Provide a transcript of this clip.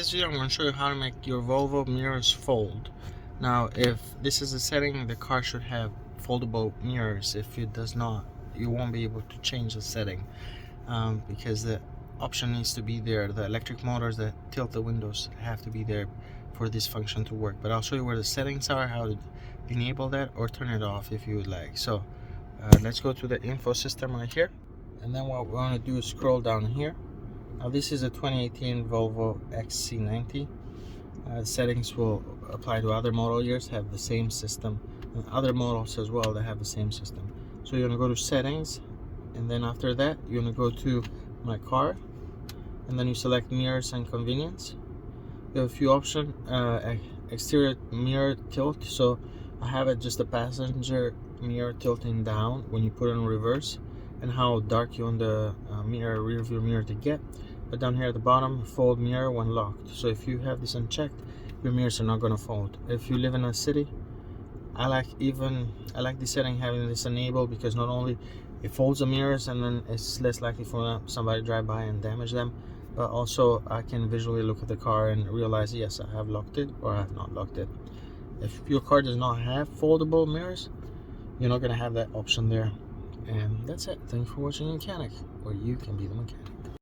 this video I'm going to show you how to make your Volvo mirrors fold. Now if this is a setting, the car should have foldable mirrors. If it does not, you won't be able to change the setting because the option needs to be there. The electric motors that tilt the windows have to be there for this function to work. But I'll show you where the settings are, how to enable that or turn it off if you would like. So let's go to the info system right here, and then what we want to do is scroll down here. Now this is a 2018 Volvo XC90. Settings will apply to other model years, have the same system, and other models as well that have the same system. So you're going to go to settings, and then after that you're going to go to my car, and then you select mirrors and convenience. You have a few options. Exterior mirror tilt, so I have it just a passenger mirror tilting down when you put it in reverse, and how dark you want the rear view mirror to get. But down here at the bottom, fold mirror when locked. So if you have this unchecked, your mirrors are not going to fold. If you live in a city, I like the setting having this enabled, because not only it folds the mirrors and then it's less likely for somebody to drive by and damage them, but also I can visually look at the car and realize, yes, I have locked it or I have not locked it. If your car does not have foldable mirrors, you're not going to have that option there. And that's it. Thanks for watching Mechanic, where you can be the mechanic.